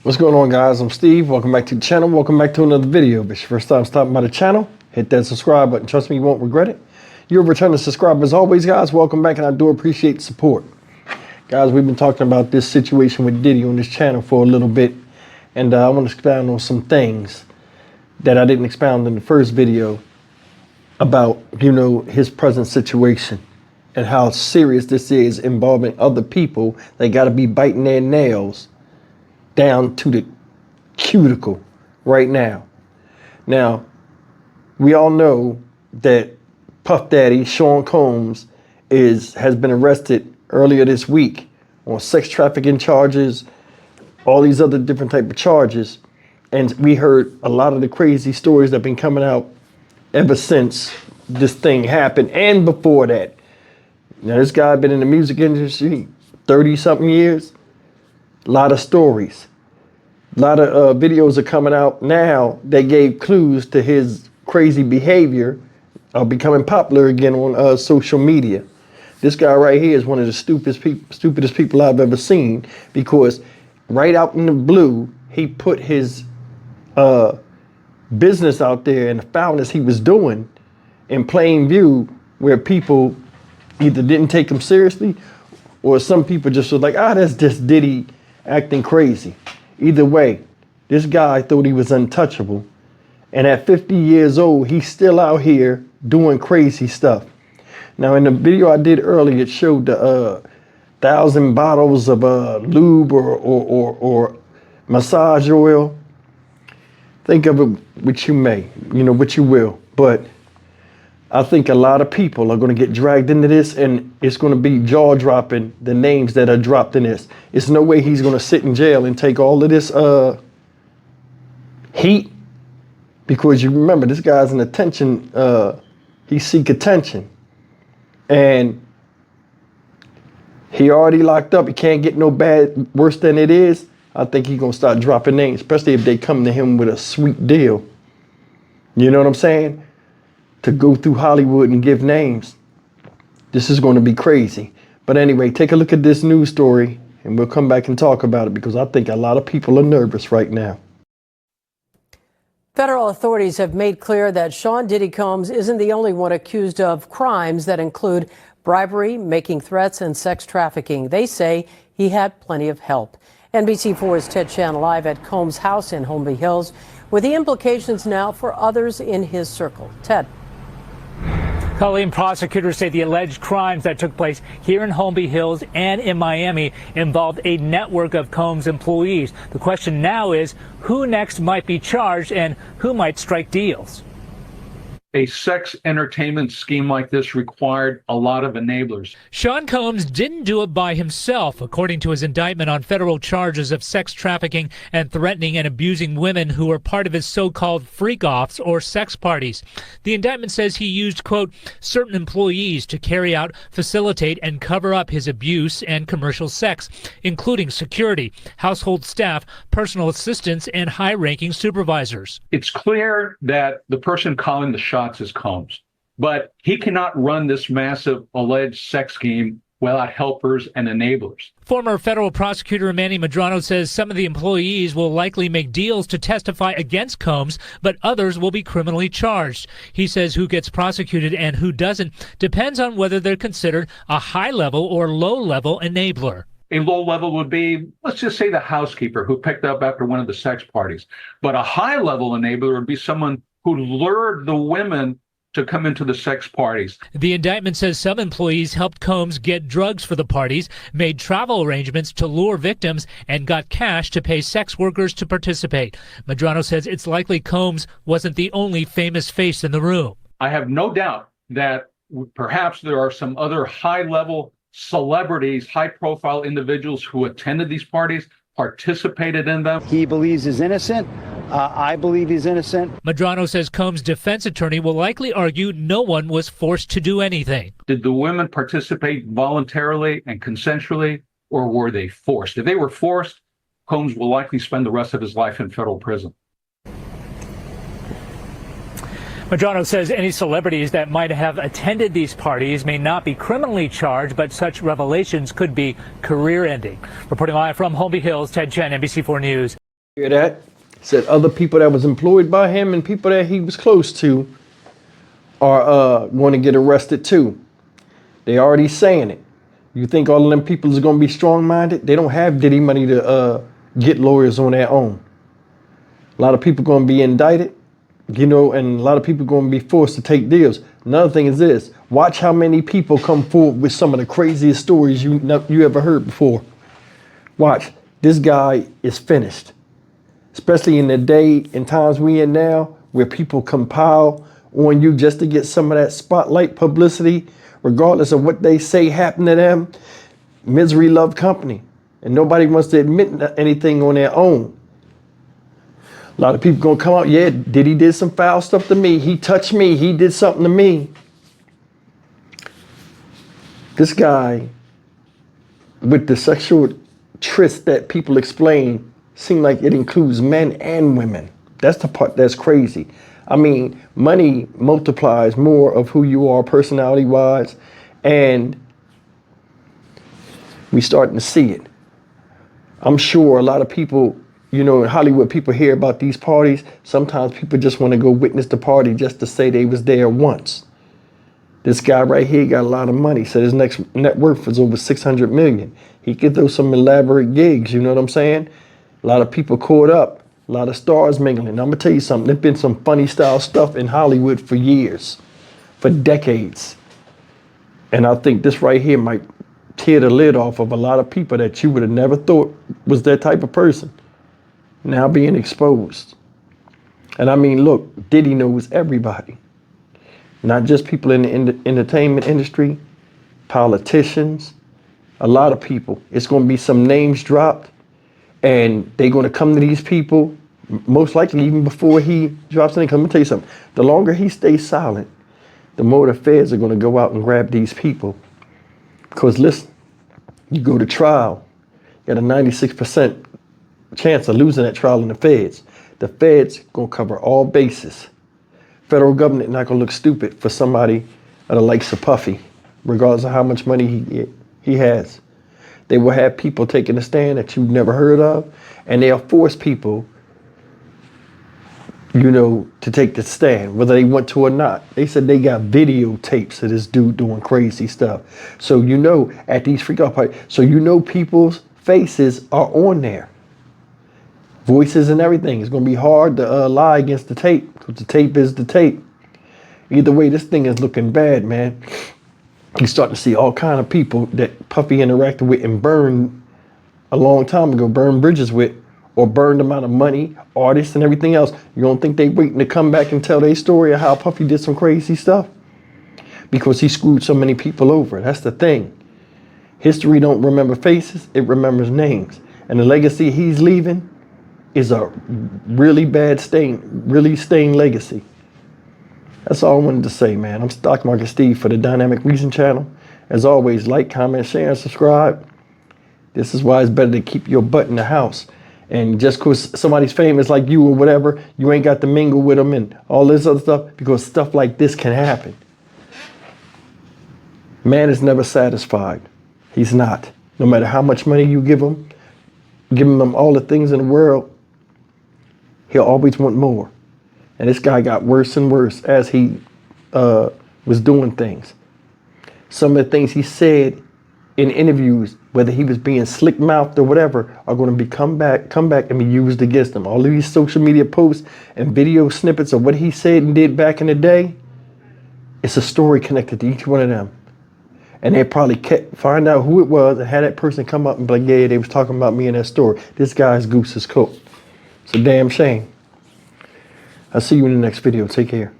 What's going on, guys? I'm Steve. Welcome back to the channel. Welcome back to another video. If it's your first time stopping by the channel, hit that subscribe button. Trust me, you won't regret it. You're a returning subscriber as always, guys. Welcome back, and I do appreciate the support. Guys, we've been talking about this situation with Diddy on this channel for a little bit, and I want to expound on some things that I didn't expound in the first video about, his present situation and how serious this is involving other people. They got to be biting their nails down to the cuticle right now. Now, we all know that Puff Daddy, Sean Combs, has been arrested earlier this week on sex trafficking charges, all these other different type of charges. And we heard a lot of the crazy stories that have been coming out ever since this thing happened and before that. Now, this guy been in the music industry 30-something years. A lot of stories. A lot of videos are coming out now that gave clues to his crazy behavior becoming popular again on social media. This guy right here is one of the stupidest people I've ever seen, because right out in the blue, he put his business out there and the foulness he was doing in plain view, where people either didn't take him seriously, or some people just was like, that's just Diddy acting crazy. Either way, this guy thought he was untouchable. And at 50 years old, he's still out here doing crazy stuff. Now, in the video I did earlier, it showed the 1,000 bottles of lube or massage oil. Think of it which you may, what you will. But I think a lot of people are going to get dragged into this, and it's going to be jaw-dropping, the names that are dropped in this. It's no way he's going to sit in jail and take all of this heat, because you remember, this guy's an attention, he seek attention. And he already locked up. He can't get no worse than it is. I think he's going to start dropping names, especially if they come to him with a sweet deal. You know what I'm saying? To go through Hollywood and give names. This is going to be crazy. But anyway, take a look at this news story and we'll come back and talk about it, because I think a lot of people are nervous right now. Federal authorities have made clear that Sean Diddy Combs isn't the only one accused of crimes that include bribery, making threats, and sex trafficking. They say he had plenty of help. NBC4's Ted Chan live at Combs' house in Holmby Hills, with the implications now for others in his circle. Ted. Colleen, prosecutors say the alleged crimes that took place here in Holmby Hills and in Miami involved a network of Combs employees. The question now is, who next might be charged and who might strike deals? A sex entertainment scheme like this required a lot of enablers. Sean Combs didn't do it by himself, according to his indictment on federal charges of sex trafficking and threatening and abusing women who were part of his so-called freak-offs or sex parties. The indictment says he used, quote, certain employees to carry out, facilitate, and cover up his abuse and commercial sex, including security, household staff, personal assistants, and high-ranking supervisors. It's clear that the person calling the shots is Combs, but he cannot run this massive alleged sex scheme without helpers and enablers. Former federal prosecutor Manny Medrano says some of the employees will likely make deals to testify against Combs, but others will be criminally charged. He says who gets prosecuted and who doesn't depends on whether they're considered a high-level or low-level enabler. A low level would be, let's just say, the housekeeper who picked up after one of the sex parties. But a high level enabler would be someone who lured the women to come into the sex parties. The indictment says some employees helped Combs get drugs for the parties, made travel arrangements to lure victims, and got cash to pay sex workers to participate. Medrano says it's likely Combs wasn't the only famous face in the room. I have no doubt that perhaps there are some other high-level celebrities, high-profile individuals who attended these parties, participated in them. He believes he's innocent. I believe he's innocent. Medrano says Combs' defense attorney will likely argue no one was forced to do anything. Did the women participate voluntarily and consensually, or were they forced? If they were forced, Combs will likely spend the rest of his life in federal prison. Medrano says any celebrities that might have attended these parties may not be criminally charged, but such revelations could be career-ending. Reporting live from Holmby Hills, Ted Chen, NBC4 News. Hear that? Said other people that was employed by him and people that he was close to are going to get arrested too. They already saying it. You think all of them people is going to be strong-minded? They don't have Diddy money to get lawyers on their own. A lot of people going to be indicted, you know, and a lot of people going to be forced to take deals. Another thing is this: watch how many people come forward with some of the craziest stories you ever heard before. Watch, this guy is finished. Especially in the day and times we in now, where people compile on you just to get some of that spotlight publicity, regardless of what they say happened to them. Misery love company, and nobody wants to admit anything on their own. A lot of people gonna come out, yeah, Diddy did some foul stuff to me. He touched me. He did something to me. This guy, with the sexual tryst that people explain, seem like it includes men and women. That's the part that's crazy. I mean, money multiplies more of who you are personality-wise, and we starting to see it. I'm sure a lot of people, you know, in Hollywood, people hear about these parties. Sometimes people just want to go witness the party just to say they was there once. This guy right here got a lot of money. So his next net worth is over 600 million. He could throw some elaborate gigs, you know what I'm saying? A lot of people caught up, a lot of stars mingling. I'm gonna tell you something, there's been some funny style stuff in Hollywood for years, for decades. And I think this right here might tear the lid off of a lot of people that you would have never thought was that type of person, now being exposed. And I mean, look, Diddy knows everybody, not just people in the entertainment industry, politicians, a lot of people. It's gonna be some names dropped, and they're going to come to these people, most likely even before he drops anything. Let me tell you something. The longer he stays silent, the more the feds are going to go out and grab these people. Because listen, you go to trial, you got a 96% chance of losing that trial in the feds. The feds going to cover all bases. Federal government not going to look stupid for somebody of the likes of Puffy, regardless of how much money he has. They will have people taking a stand that you've never heard of, and they'll force people, you know, to take the stand, whether they want to or not. They said they got videotapes of this dude doing crazy stuff. So you know, at these freak out parties, so you know people's faces are on there. Voices and everything. It's going to be hard to lie against the tape, because the tape is the tape. Either way, this thing is looking bad, man. You're starting to see all kind of people that Puffy interacted with and burned a long time ago, burned bridges with, or burned them out of money, artists and everything else. You don't think they waiting to come back and tell their story of how Puffy did some crazy stuff? Because he screwed so many people over. That's the thing. History don't remember faces, it remembers names. And the legacy he's leaving is a really bad really stained legacy. That's all I wanted to say, man. I'm Stock Market Steve for the Dynamic Reason channel. As always, like, comment, share, and subscribe. This is why it's better to keep your butt in the house. And just because somebody's famous like you or whatever, you ain't got to mingle with them and all this other stuff, because stuff like this can happen. Man is never satisfied. He's not. No matter how much money you give him, giving him all the things in the world, he'll always want more. And this guy got worse and worse as he was doing things. Some of the things he said in interviews, whether he was being slick-mouthed or whatever, are going to be come back and be used against him. All of these social media posts and video snippets of what he said and did back in the day, it's a story connected to each one of them. And they probably find out who it was and had that person come up and be like, yeah, they was talking about me in that story. This guy's goose is cooked. It's a damn shame. I'll see you in the next video. Take care.